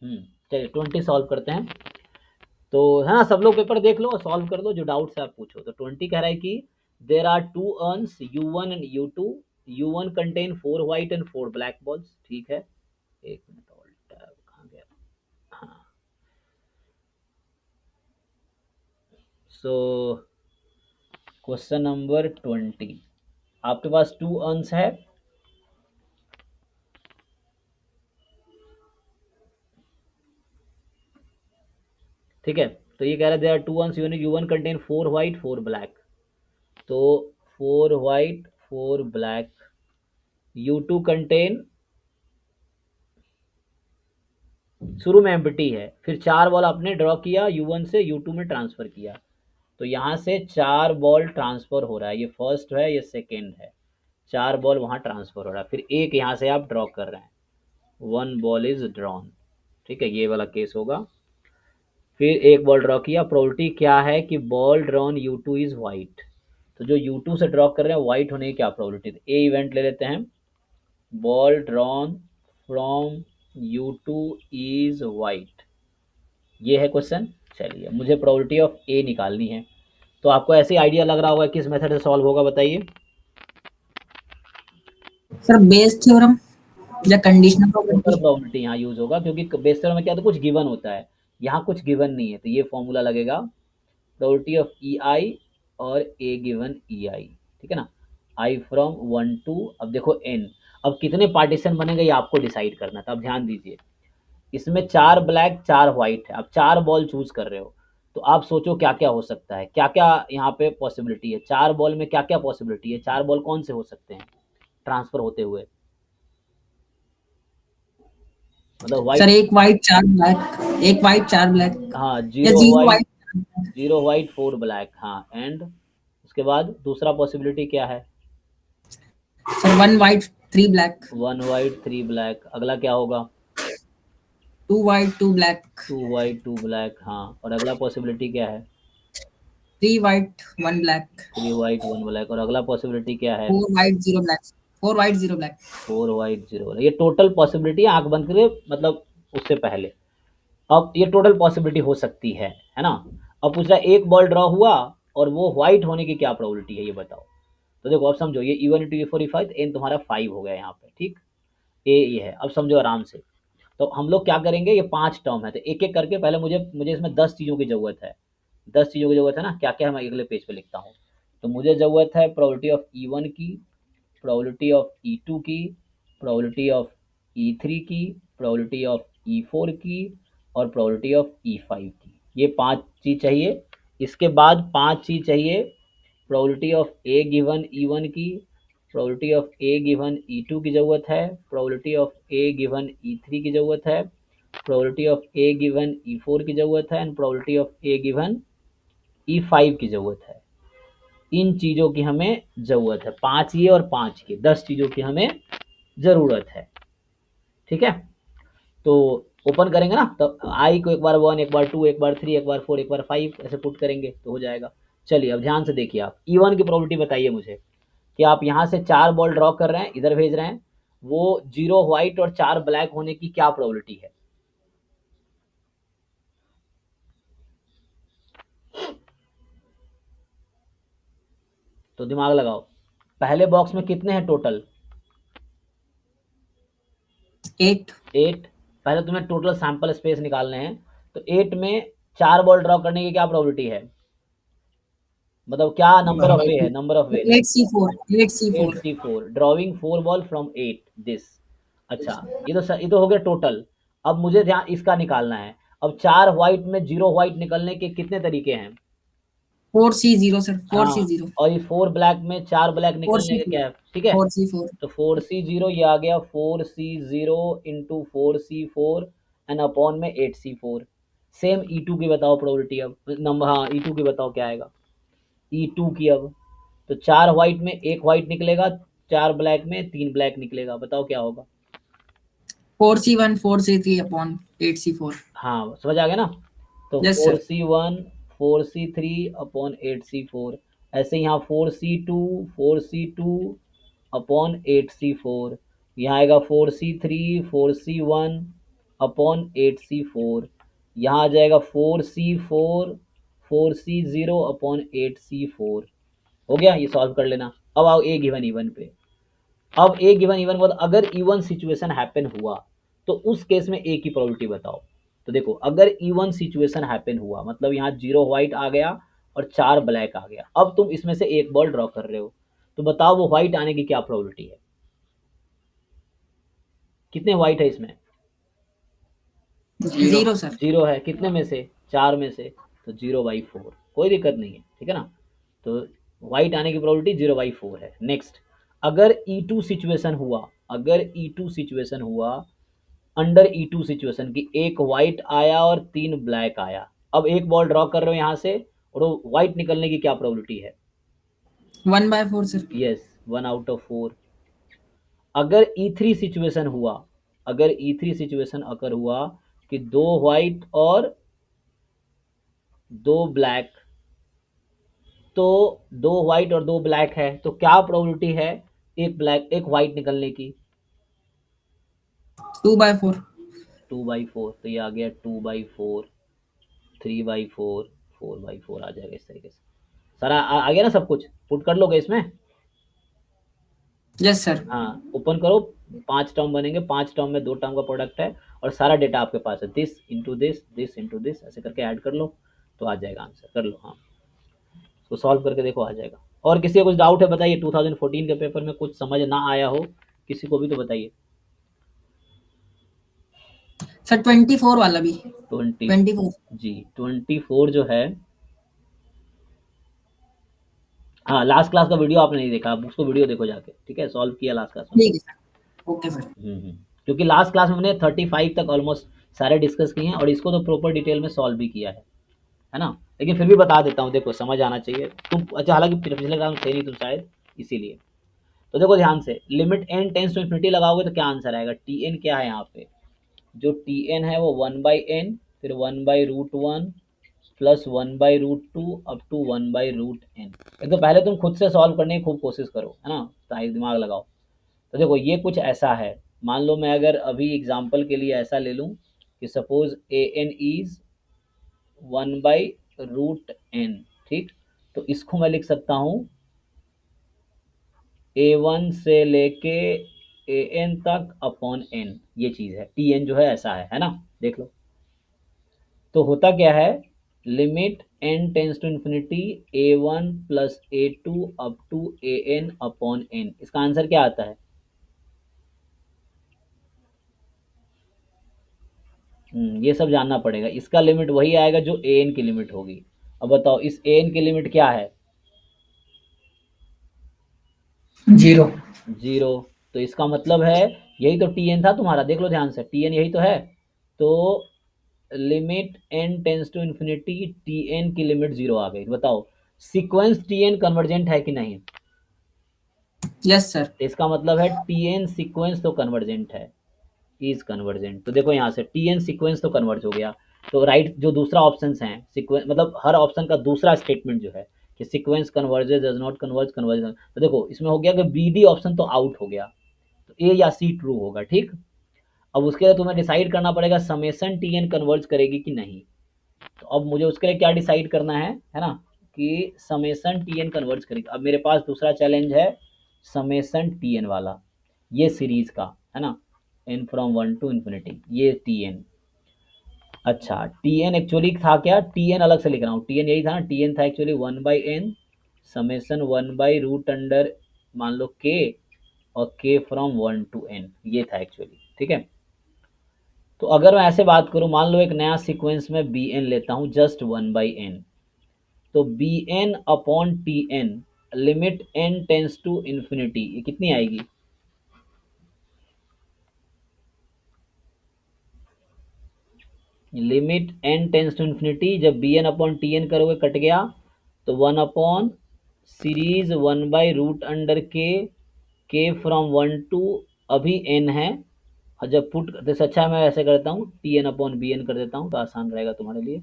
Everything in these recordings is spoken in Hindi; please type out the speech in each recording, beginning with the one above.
चलिए 20 सॉल्व करते हैं। तो है ना, सब लोग पेपर देख लो और सॉल्व कर दो, जो डाउट्स है आप पूछो। तो 20 कह रहा है कि there are two urns U1 and U2, U1 contain 4 white and 4 black balls. ठीक है, एक मिनट और, टैब कहाँ गया? हाँ, सो क्वेश्चन नंबर 20, आपके पास 2 अर्न्स है, ठीक है। तो ये कह रहा है there are two urns, U1 contain 4 white 4 black. तो 4 व्हाइट 4 ब्लैक, U2 कंटेन, शुरू में एम्प्टी है, फिर 4 बॉल आपने ड्रॉ किया, U1 से U2 में ट्रांसफर किया। तो यहाँ से 4 बॉल ट्रांसफर हो रहा है, ये फर्स्ट है, ये सेकेंड है, 4 बॉल वहाँ ट्रांसफर हो रहा है, फिर एक यहाँ से आप ड्रॉ कर रहे हैं, 1 बॉल इज ड्रॉन। ठीक है, ये वाला केस होगा। फिर एक बॉल ड्रॉ किया, प्रोबेबिलिटी क्या है कि ball drawn U2 is white. तो जो U2 से ड्रॉ कर रहे हैं वाइट होने की क्या प्रोबेबिलिटी, ए इवेंट ले लेते हैं, ball drawn from U2 is white, ये है क्वेश्चन। चलिए, मुझे प्रोबेबिलिटी ऑफ ए निकालनी है। तो आपको ऐसे आइडिया लग रहा होगा किस मेथड से सॉल्व होगा, बताइए। सर बेस थ्योरम या कंडीशनल टोटल प्रोबेबिलिटी। प्रोबेबिलिटी यहाँ यूज होगा, क्योंकि बेस थ्योरम में क्या, तो कुछ गिवन होता है, यहाँ कुछ गिवन नहीं है, तो ये फॉर्मूला लगेगा प्रोबेबिलिटी ऑफ ई आई और ए गिवन ई आई। ठीक है ना, आई फ्रॉम 1 टू, अब देखो एन, अब कितने पार्टीशन बनेंगे ये आपको डिसाइड करना था। अब ध्यान दीजिए, इसमें 4 ब्लैक 4 व्हाइट है, अब 4 बॉल चूज कर रहे हो, तो आप सोचो क्या क्या हो सकता है, क्या क्या यहाँ पे पॉसिबिलिटी है, 4 बॉल में क्या क्या पॉसिबिलिटी है, 4 बॉल कौन से हो सकते हैं ट्रांसफर होते हुए, मतलब सर व्हाइट। एक व्हाइट चार ब्लैक, एक व्हाइट चार ब्लैक, हाँ, या zero zero white, white. Zero white 4 black, हाँ, एंड उसके बाद दूसरा पॉसिबिलिटी क्या है, sir one white three black, 1 white 3 black, अगला क्या होगा, two white two black, 2 white 2 black, हाँ, और अगला पॉसिबिलिटी क्या है, three white one black, 3 white 1 black, और अगला पॉसिबिलिटी क्या है, four white zero black, four white zero black. 4 white 0 black. ये टोटल पॉसिबिलिटी आंख बंद करके, मतलब उससे पहले, अब ये टोटल पॉसिबिलिटी हो सकती है ना। अब पूछ रहा है एक बॉल ड्रॉ हुआ और वो व्हाइट होने की क्या प्रोबेबिलिटी है, ये बताओ। तो देखो अब समझो, ये E1 into E4 E5, N तुम्हारा 5 हो गया यहाँ पे, ठीक, ए ये है, अब समझो आराम से। तो हम लोग क्या करेंगे, ये 5 टर्म है, तो एक एक करके पहले मुझे मुझे इसमें 10 चीज़ों की ज़रूरत है, 10 चीज़ों की ज़रूरत है ना, क्या क्या है मैं अगले पेज पे लिखता हूँ। तो मुझे ज़रूरत है प्रोबेबिलिटी ऑफ E1 की, प्रोबेबिलिटी ऑफ E2 की, प्रोबेबिलिटी ऑफ E3 की, प्रोबेबिलिटी ऑफ E4 की, और प्रोबेबिलिटी ऑफ E5 की। ये 5 चीज़ चाहिए। इसके बाद 5 चीज़ चाहिए probability of A given E1 की, probability of A given E2 की ज़रूरत है, probability of A given E3 की ज़रूरत है, probability of A given E4 की ज़रूरत है, and probability of A given E5 की ज़रूरत है। इन चीज़ों की हमें ज़रूरत है, 5 ये और 5 ये, 10 चीज़ों की हमें ज़रूरत है। ठीक है, तो ओपन करेंगे ना, तो आई को एक बार 1, एक बार 2, एक बार 3, एक बार 4, एक बार 5 ऐसे पुट करेंगे तो हो जाएगा। चलिए अब ध्यान से देखिए, आप E1 की प्रोबेबिलिटी बताइए मुझे, कि आप यहाँ से 4 बॉल ड्रॉ कर रहे हैं, इधर भेज रहे हैं, वो 0 व्हाइट और 4 ब्लैक होने की क्या प्रोबेबिलिटी है। तो दिमाग लगाओ, पहले बॉक्स में कितने हैं टोटल, 8। 8। पहले तुम्हें टोटल सैंपल स्पेस निकालने हैं, तो 8 में 4 बॉल ड्रॉ करने की क्या प्रोबेबिलिटी है, मतलब क्या नंबर ऑफ वे है, number of ways, eight C four, eight C eight four. C four drawing 4 ball from 8 this. अच्छा, ये तो हो गया टोटल। अब मुझे ध्यान इसका निकालना है। अब 4 व्हाइट में 0 व्हाइट निकलने के कितने तरीके हैं, फोर सी जीरो सर, फोर सी हाँ, जीरो, और ये 4 ब्लैक में 4 ब्लैक फोर निकलने सी के फोर, क्या है, ठीक है। Four C four. तो 4C0 ये आ गया, 4C0 into 4C4 and upon में 8C4। सेम E2 की बताओ प्रोबेबिलिटी, अब नंबर, हाँ E2 की बताओ क्या आएगा, E2 की अब, तो 4 व्हाइट में 1 व्हाइट निकलेगा, 4 ब्लैक में 3 ब्लैक निकलेगा, बताओ क्या होगा। Four C one, four C three upon eight C four. हाँ, समझ आ गया ना। तो yes sir. 4C1 4C3 upon 8C4, ऐसे यहाँ 4C2 4C2 अपॉन 8C4, यहाँ आएगा 4C3 4C1 अपॉन 8c4, यहाँ आ जाएगा 4c 0 अपॉन 8c4। हो गया, ये सॉल्व कर लेना। अब आओ ए गिवन इवन पे। अब ए गिवन इवन मतलब अगर इवन सिचुएशन हैपन हुआ तो उस केस में ए की प्रोबेबिलिटी बताओ। तो देखो अगर इवन सिचुएशन हैपन हुआ मतलब यहाँ 0 व्हाइट आ गया और 4 ब्लैक आ गया, अब तुम इसमें से एक बॉल ड्रॉ कर रहे हो, तो बताओ वो व्हाइट आने की क्या प्रोबेबिलिटी है। कितने व्हाइट है इसमें? 0 सर। 0 है, कितने में से? 4 में से, तो 0/4, कोई दिक्कत नहीं है, ठीक है ना। तो व्हाइट आने की प्रोबेबिलिटी 0/4 है। नेक्स्ट, अगर E2 सिचुएशन हुआ, अगर E2 सिचुएशन हुआ अंडर E2 सिचुएशन की एक व्हाइट आया और 3 ब्लैक आया, अब एक बॉल ड्रॉ कर रहे हो यहाँ से और वो व्हाइट निकलने की क्या प्रोबेबिलिटी है? 1/4 सर। यस, 1/4। अगर E3 सिचुएशन हुआ, अगर E3 सिचुएशन अगर हुआ कि 2 व्हाइट और 2 ब्लैक, तो 2 व्हाइट और 2 ब्लैक है, तो क्या प्रोबेबिलिटी है एक ब्लैक एक व्हाइट निकलने की? 2/4। 2/4, तो ये आ गया 2/4, 3/4, 4/4 आ जाएगा इस तरीके से। सारा आ गया ना सब कुछ? पुट कर लोगे इसमें? Yes sir. हाँ, ओपन करो, 5 टर्म बनेंगे, 5 टर्म में 2 टर्म का प्रोडक्ट है और सारा डेटा आपके पास है, this into this into this, ऐसे करके ऐड कर लो तो आ जाएगा आंसर। कर लो, हाँ, तो सॉल्व करके देखो आ जाएगा। और किसी का कुछ डाउट है बताइए, 2014 के पेपर में कुछ समझ ना आया हो किसी को भी तो बताइए। सर 24 वाला भी। 24 जी, 24 जो है, हाँ, लास्ट क्लास का वीडियो आपने नहीं देखा, आप उसको वीडियो देखो जाके, ठीक है, सॉल्व किया लास्ट क्लास में। ठीक है सर। Okay sir. क्योंकि लास्ट क्लास में हमने 35 तक ऑलमोस्ट सारे डिस्कस किए हैं और इसको तो प्रॉपर डिटेल में सॉल्व भी किया है ना। लेकिन फिर भी बता देता हूँ, देखो समझ आना चाहिए तुम। अच्छा, हालांकि पिछले क्लास में थे नहीं तुम शायद, इसीलिए। तो देखो ध्यान से, limit n tends to infinity लगाओगे तो क्या आंसर आएगा? Tn क्या है यहाँ पे? जो Tn है वो 1/n, फिर 1/√1 प्लस 1/√2 अप टू 1/√n। एक तो पहले तुम खुद से सॉल्व करने की खूब कोशिश करो, है ना, ताकि दिमाग लगाओ। तो देखो ये कुछ ऐसा है, मान लो मैं अगर अभी एग्जांपल के लिए ऐसा ले लूँ कि सपोज an इज 1/√n, ठीक। तो इसको मैं लिख सकता हूँ a1 से लेके an तक अपॉन n, ये चीज़ है। tn जो है ऐसा है ना, देख लो। तो होता क्या है, limit n tends to infinity a1 plus a2 up to an upon n, इसका आंसर क्या आता है? ये सब जानना पड़ेगा। इसका लिमिट वही आएगा जो an की लिमिट होगी। अब बताओ इस an की लिमिट क्या है? 0। 0। तो इसका मतलब है यही तो tn था तुम्हारा, देख लो ध्यान से, tn यही तो है। तो limit n tends to infinity tn की लिमिट 0 आ गई। बताओ सीक्वेंस tn कन्वर्जेंट है कि नहीं? Yes sir. तो इसका मतलब है tn सीक्वेंस तो कन्वर्जेंट है, इज कन्वर्जेंट। तो देखो यहाँ से tn सीक्वेंस तो कन्वर्ज हो गया। तो राइट जो दूसरा ऑप्शन है सीक्वेंस, मतलब हर ऑप्शन का दूसरा स्टेटमेंट जो है कि sequence converges does not converge converge, तो देखो इसमें हो गया कि बी डी ऑप्शन तो आउट हो गया, तो ए या सी ट्रू होगा, ठीक। अब उसके लिए तुम्हें डिसाइड करना पड़ेगा समेसन tn कन्वर्ज करेगी कि नहीं। तो अब मुझे उसके लिए क्या डिसाइड करना है ना, कि समेसन tn कन्वर्ज करेगी। अब मेरे पास दूसरा चैलेंज है समेसन tn वाला, ये सीरीज का है ना, n फ्रॉम 1 टू इन्फिनिटी, ये tn। अच्छा, tn एक्चुअली था क्या? tn अलग से लिख रहा हूँ, tn यही था ना, tn था एक्चुअली 1/n समेसन 1/रूट अंडर मान लो k और k फ्रॉम 1 टू n, ये था एक्चुअली, ठीक है। तो अगर मैं ऐसे बात करूं, मान लो एक नया सीक्वेंस में bn लेता हूं जस्ट 1/n, तो bn upon tn limit n tends to infinity, ये कितनी आएगी? Limit n tends to infinity, जब bn अपॉन tn करोगे कट गया, तो 1 अपॉन सीरीज 1/रूट अंडर k फ्रॉम 1 टू, अभी n है, और जब पुट करते से अच्छा मैं ऐसे करता हूँ tn अपॉन bn कर देता हूँ तो आसान रहेगा तुम्हारे लिए।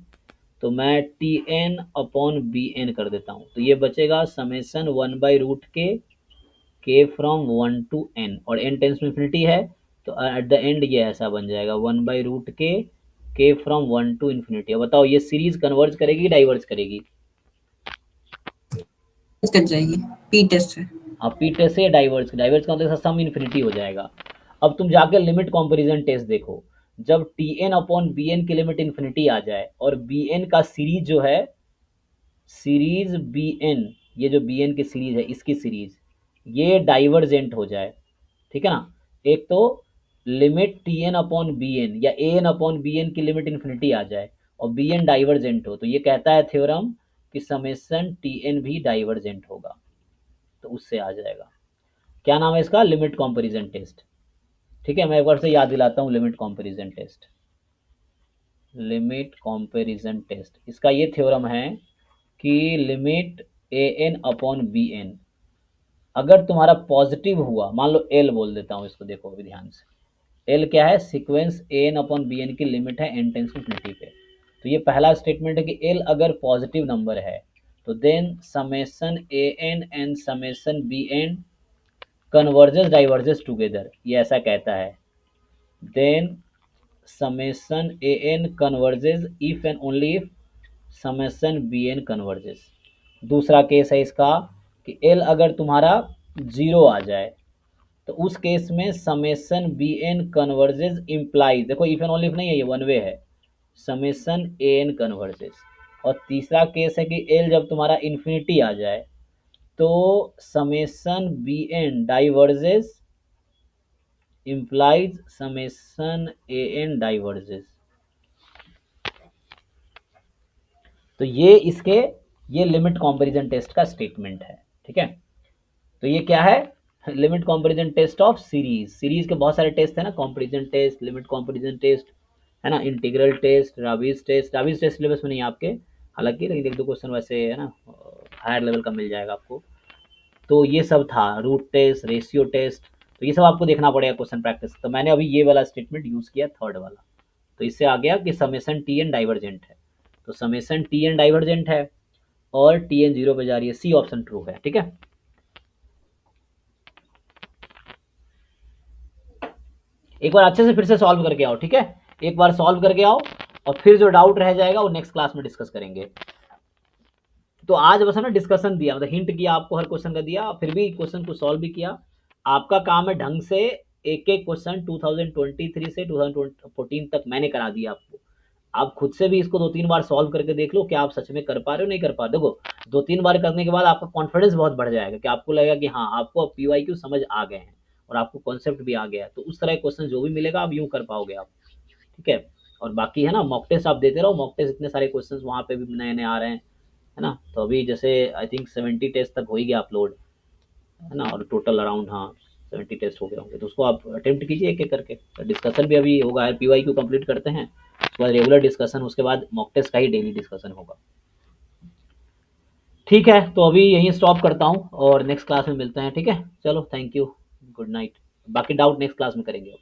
तो मैं tn अपॉन bn कर देता हूँ, तो ये बचेगा समेसन 1/रूट के फ्रॉम 1 टू n, और n टेंस टू इन्फिनिटी है तो एट द एंड ये ऐसा बन जाएगा 1/√k k from 1 to infinity. अब बताओ ये सीरीज कन्वर्ज करेगी डाइवर्ज करेगी? कर जाएगी, पी टेस्ट है। आप पी टेस्ट से डाइवर्ज डाइवर्ज का मतलब सम इन्फिनिटी हो जाएगा। अब तुम जाके लिमिट कंपैरिजन टेस्ट देखो, जब T N upon B N की लिमिट इन्फिनिटी आ जाए और बी एन का सीरीज जो है, सीरीज बी एन, ये जो बी एन की सीरीज है इसकी सीरीज ये डाइवर्जेंट हो जाए, ठीक है ना। एक तो limit T N upon B N या A N upon B N की लिमिट इन्फिनिटी आ जाए और बी एन डाइवर्जेंट हो, तो ये कहता है थ्योरम कि समेसन टी एन भी डाइवर्जेंट होगा, तो उससे आ जाएगा। क्या नाम है इसका? Limit comparison test. ठीक है, मैं एक बार से याद दिलाता हूँ limit comparison test. Limit comparison test इसका ये थ्योरम है कि limit A N upon B N अगर तुम्हारा पॉजिटिव हुआ, मान लो एल बोल देता हूँ इसको, देखो अभी ध्यान से। एल क्या है? सीक्वेंस ए एन अपॉन बी एन की लिमिट है एन टेंस टू इन्फिनिटी पे। तो ये पहला स्टेटमेंट है कि एल अगर पॉजिटिव नंबर है तो then summation A N and summation B N converges diverges together, ये ऐसा कहता है। Then summation an converges if and only if summation bn converges। दूसरा केस है इसका कि l अगर तुम्हारा 0 आ जाए तो उस केस में summation B N converges implies, देखो इफ एंड ओनली इफ नहीं है, ये वन वे है, समेसन ए एन कन्वर्जेस। और तीसरा केस है कि l जब तुम्हारा इन्फिनिटी आ जाए तो summation B N diverges implies summation an diverges। तो ये इसके ये लिमिट कंपैरिजन टेस्ट का स्टेटमेंट है, ठीक है। तो ये क्या है? Limit comparison test of series. Series के बहुत सारे टेस्ट है ना, comparison test, limit comparison test, है ना, integral test, Raabe's test. Raabe's test syllabus में नहीं है आपके हालांकि, लेकिन एक दो क्वेश्चन वैसे है ना हायर लेवल का मिल जाएगा आपको। तो ये सब था, रूट टेस्ट, रेशियो टेस्ट, तो ये सब आपको देखना पड़ेगा क्वेश्चन प्रैक्टिस। तो मैंने अभी ये वाला स्टेटमेंट यूज किया, थर्ड वाला। तो इससे आ गया कि समेसन टी एन डाइवर्जेंट है। तो समेसन टी एन डाइवर्जेंट है और टी एन 0 पे जा रही है, सी ऑप्शन ट्रू है, ठीक है। एक बार अच्छे से फिर से सॉल्व करके आओ, ठीक है। एक बार सॉल्व करके आओ और फिर जो डाउट रह जाएगा वो नेक्स्ट क्लास में डिस्कस करेंगे। तो आज बस है ना डिस्कशन दिया, मतलब हिंट किया आपको, हर क्वेश्चन का दिया, फिर भी क्वेश्चन को सॉल्व भी किया। आपका काम है ढंग से एक एक क्वेश्चन 2023 से 2014 तक मैंने करा दिया आपको। आप खुद से भी इसको 2-3 बार सॉल्व करके देख लो कि आप सच में कर पा रहे हो नहीं कर पा रहे। देखो 2-3 बार करने के बाद आपका कॉन्फिडेंस बहुत बढ़ जाएगा कि आपको लगेगा कि हाँ आपको अब पीवाईक्यू समझ आ गए हैं और आपको कॉन्सेप्ट भी आ गया है। तो उस तरह क्वेश्चन जो भी मिलेगा आप यूं कर पाओगे आप, ठीक है। और बाकी है ना मॉक टेस्ट आप देते रहो, मॉक टेस्ट इतने सारे क्वेश्चन वहाँ पे भी नए नए आ रहे हैं, है ना। तो अभी जैसे आई थिंक 70 टेस्ट तक हो ही गया अपलोड, है ना, और टोटल अराउंड हाँ 70 टेस्ट हो गए होंगे। तो उसको आप अटेम्प्ट कीजिए एक एक करके। डिस्कशन भी अभी होगा, पीवाईक्यू कंप्लीट करते हैं, उसके बाद रेगुलर डिस्कशन, उसके बाद मॉक टेस्ट का ही डेली डिस्कशन होगा। ठीक है, तो अभी यहीं स्टॉप करता हूँ और नेक्स्ट क्लास में मिलते हैं, ठीक है। चलो थैंक यू, गुड नाइट। बाकी डाउट नेक्स्ट क्लास में करेंगे।